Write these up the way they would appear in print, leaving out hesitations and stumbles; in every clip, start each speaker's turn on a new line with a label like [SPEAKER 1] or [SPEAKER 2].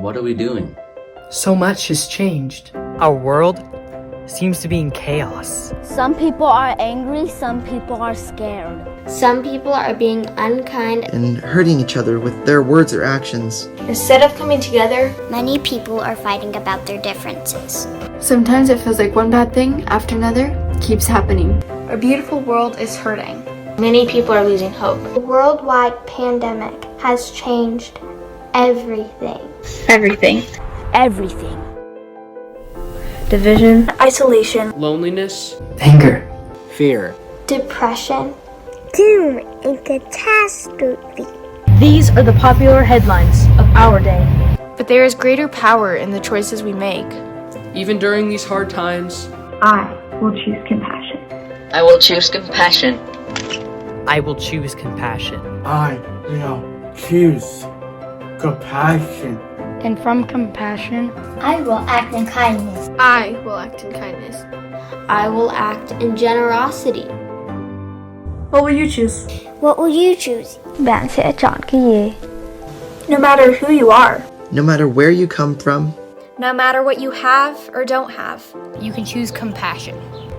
[SPEAKER 1] What are we doing?
[SPEAKER 2] So much has changed. Our world seems to be in chaos.
[SPEAKER 3] Some people are angry, some people are scared.
[SPEAKER 4] Some people are being unkind
[SPEAKER 5] and hurting each other with their words or actions.
[SPEAKER 6] Instead of coming together,
[SPEAKER 7] many people are fighting about their differences.
[SPEAKER 8] Sometimes it feels like one bad thing after another keeps happening.
[SPEAKER 6] Our beautiful world is hurting. Many people are losing hope.
[SPEAKER 9] The worldwide pandemic has changed everything.
[SPEAKER 6] Everything.
[SPEAKER 3] Everything.
[SPEAKER 6] Division, isolation,
[SPEAKER 2] loneliness, anger,
[SPEAKER 1] fear,
[SPEAKER 9] depression,
[SPEAKER 7] doom and catastrophe.
[SPEAKER 6] These are the popular headlines of our day.
[SPEAKER 10] But there is greater power in the choices we make.
[SPEAKER 2] Even during these hard times,
[SPEAKER 11] I will choose compassion.
[SPEAKER 12] I will choose compassion.
[SPEAKER 2] I will choose compassion.
[SPEAKER 13] I will choose compassion.
[SPEAKER 3] And from compassion,
[SPEAKER 7] I will act in kindness.
[SPEAKER 10] I will act in kindness.
[SPEAKER 4] I will act in generosity.
[SPEAKER 6] What will you choose?
[SPEAKER 7] What will you choose?
[SPEAKER 3] Bạn sẽ chọn cái gì?
[SPEAKER 6] No matter who you are.
[SPEAKER 5] No matter where you come from.
[SPEAKER 10] No matter what you have or don't have.
[SPEAKER 2] You can choose compassion.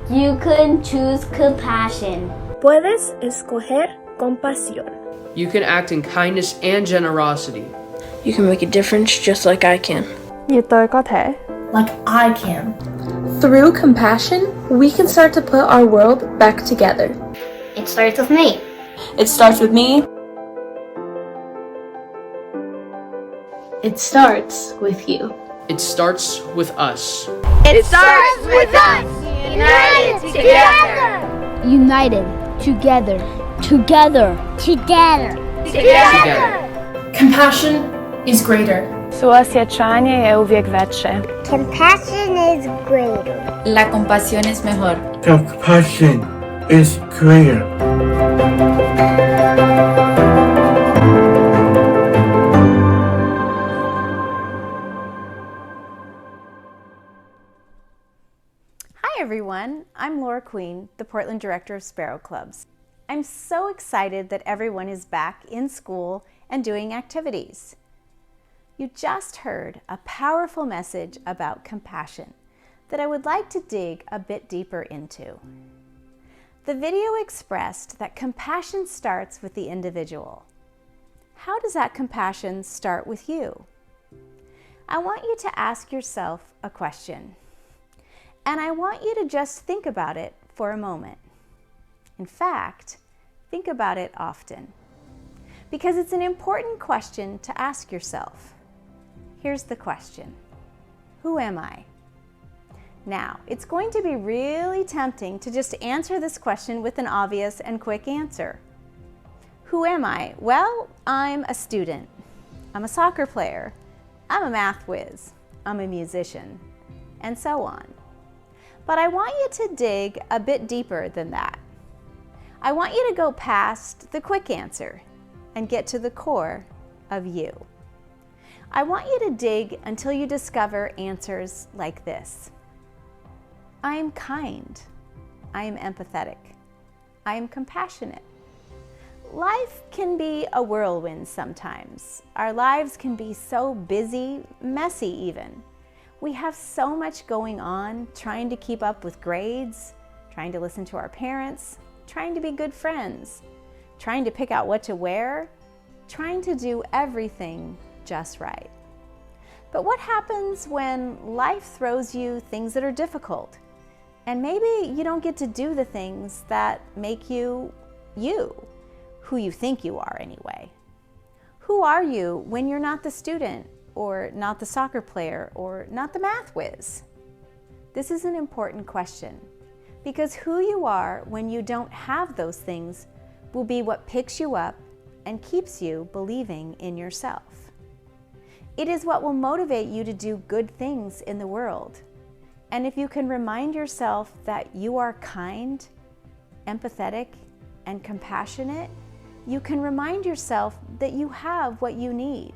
[SPEAKER 3] You can choose compassion.
[SPEAKER 6] Puedes escoger compasión.
[SPEAKER 2] You can act in kindness and generosity.
[SPEAKER 10] You can make a difference just like I can.
[SPEAKER 3] Như tôi có thể.
[SPEAKER 6] Like I can. Through compassion, we can start to put our world back together.
[SPEAKER 7] It starts with me.
[SPEAKER 6] It starts with me.
[SPEAKER 4] It starts with you.
[SPEAKER 2] It starts with us.
[SPEAKER 3] It starts with us. United together. United together. Together.
[SPEAKER 7] Together.
[SPEAKER 2] Together.
[SPEAKER 6] Compassion is greater.
[SPEAKER 10] Suosjećanje je uvijek veće.
[SPEAKER 7] Compassion is greater.
[SPEAKER 12] La compasión es mejor.
[SPEAKER 13] Compassion is greater.
[SPEAKER 14] Hi everyone, I'm Laura Queen, the Portland Director of Sparrow Clubs. I'm so excited that everyone is back in school and doing activities. You just heard a powerful message about compassion that I would like to dig a bit deeper into. The video expressed that compassion starts with the individual. How does that compassion start with you? I want you to ask yourself a question, and I want you to just think about it for a moment. In fact, think about it often, because it's an important question to ask yourself. Here's the question: who am I? Now, it's going to be really tempting to just answer this question with an obvious and quick answer. Who am I? Well, I'm a student. I'm a soccer player. I'm a math whiz. I'm a musician, and so on. But I want you to dig a bit deeper than that. I want you to go past the quick answer and get to the core of you. I want you to dig until you discover answers like this. I am kind. I am empathetic. I am compassionate. Life can be a whirlwind sometimes. Our lives can be so busy, messy even. We have so much going on, trying to keep up with grades, trying to listen to our parents, trying to be good friends, trying to pick out what to wear, trying to do everything just right. But what happens when life throws you things that are difficult? And maybe you don't get to do the things that make you, who you think you are anyway. Who are you when you're not the student, or not the soccer player, or not the math whiz? This is an important question, because who you are when you don't have those things will be what picks you up and keeps you believing in yourself. It is what will motivate you to do good things in the world. And if you can remind yourself that you are kind, empathetic, and compassionate, you can remind yourself that you have what you need,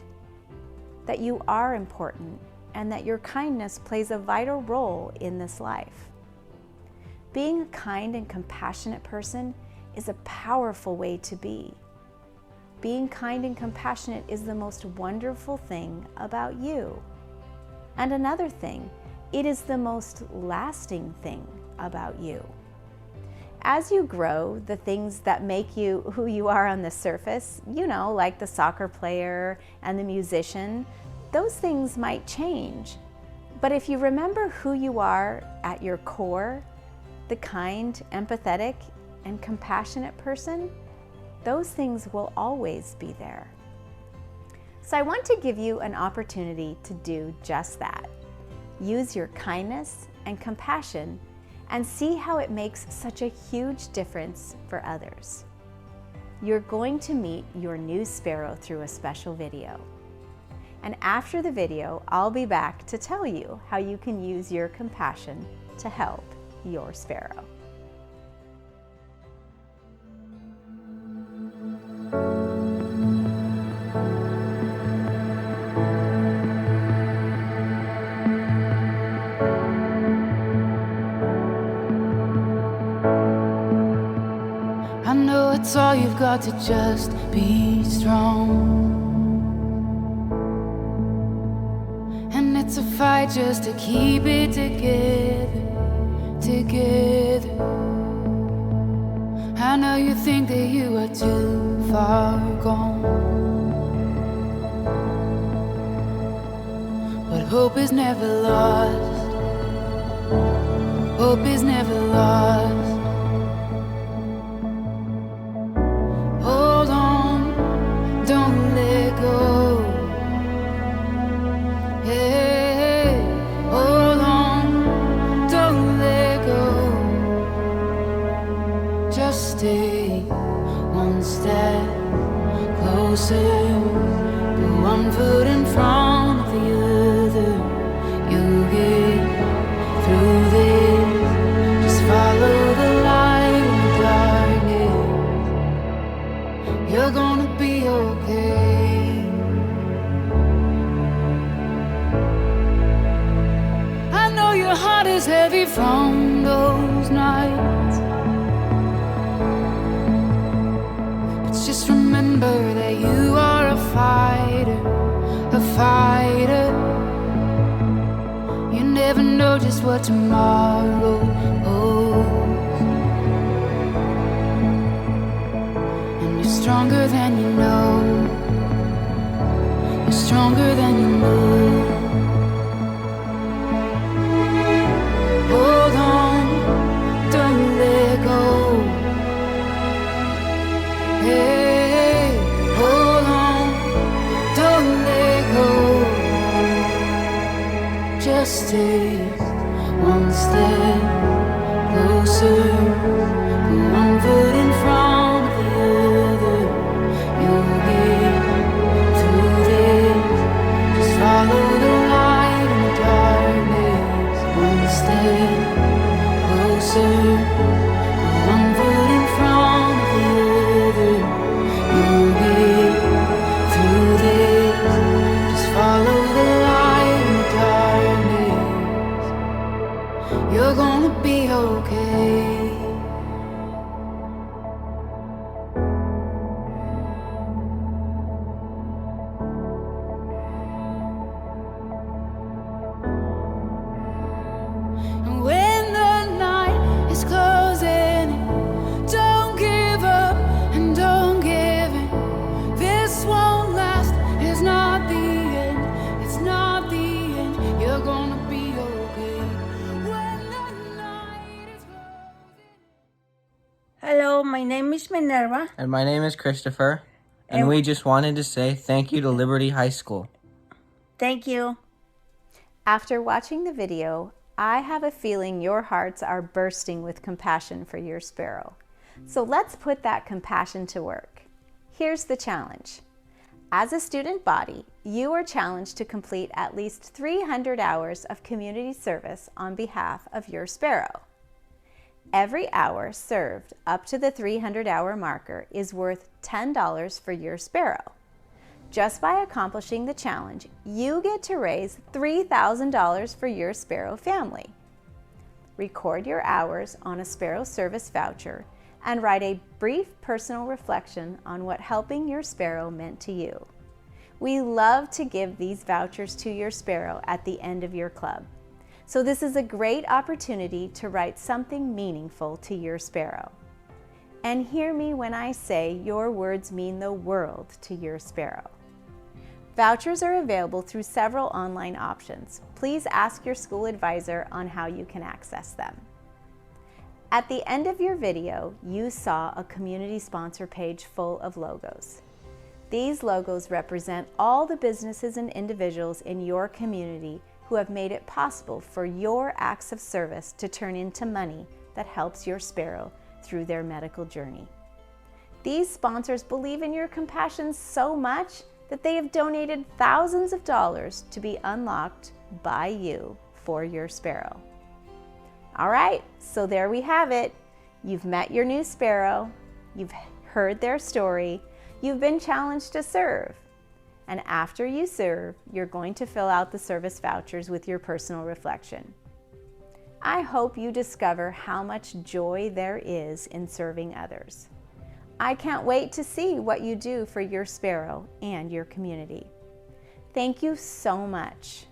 [SPEAKER 14] that you are important, and that your kindness plays a vital role in this life. Being a kind and compassionate person is a powerful way to be. being kind and compassionate is the most wonderful thing about you. And another thing, it is the most lasting thing about you. As you grow, the things that make you who you are on the surface, like the soccer player and the musician, those things might change. But if you remember who you are at your core, the kind, empathetic, and compassionate person, those things will always be there. So I want to give you an opportunity to do just that. Use your kindness and compassion and see how it makes such a huge difference for others. You're going to meet your new sparrow through a special video. And after the video, I'll be back to tell you how you can use your compassion to help your sparrow.
[SPEAKER 1] I know it's all you've got to just be strong. And it's a fight just to keep it together. I know you think that you are too far gone, but hope is never lost. Hope is never lost. Hold on, don't let go. Hey, hold on, don't let go. Just stay one step closer, put one foot in front of the other. You'll get through this. Just follow the light in the darkness. You're gonna be okay. I know your heart is heavy from those nights, but just remember that you are a fighter, a fighter. You never know just what tomorrow holds, and you're stronger than you know. You're stronger than you know. Hold on, don't let go. Hey, hold on, don't let go. Just stay one step closer, put one foot in front of the other. You'll get through this. Just follow the light in the darkness. One step closer, put one foot in front of the other. You'll get through this. Just follow the light in the darkness. You're gonna be okay. And when the night is closing, don't give up and don't give in. This won't last, it's not the end, it's not the end. You're gonna be okay. When the night is closing.
[SPEAKER 15] Hello, my name is Minerva.
[SPEAKER 16] And my name is Christopher. And we just wanted to say thank you to Liberty High School.
[SPEAKER 15] Thank you.
[SPEAKER 14] After watching the video, I have a feeling your hearts are bursting with compassion for your sparrow. So let's put that compassion to work. Here's the challenge. As a student body, you are challenged to complete at least 300 hours of community service on behalf of your sparrow. Every hour served up to the 300-hour marker is worth $10 for your sparrow. Just by accomplishing the challenge, you get to raise $3,000 for your sparrow family. Record your hours on a sparrow service voucher and write a brief personal reflection on what helping your sparrow meant to you. We love to give these vouchers to your sparrow at the end of your club. So this is a great opportunity to write something meaningful to your sparrow. And hear me when I say your words mean the world to your sparrow. Vouchers are available through several online options. Please ask your school advisor on how you can access them. At the end of your video, you saw a community sponsor page full of logos. These logos represent all the businesses and individuals in your community who have made it possible for your acts of service to turn into money that helps your sparrow through their medical journey. These sponsors believe in your compassion so much that they have donated thousands of dollars to be unlocked by you for your sparrow. All right, so there we have it. You've met your new sparrow, you've heard their story, you've been challenged to serve. And after you serve, you're going to fill out the service vouchers with your personal reflection. I hope you discover how much joy there is in serving others. I can't wait to see what you do for your sparrow and your community. Thank you so much.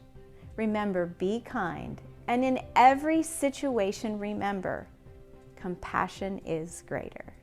[SPEAKER 14] Remember, be kind, and in every situation, remember, compassion is greater.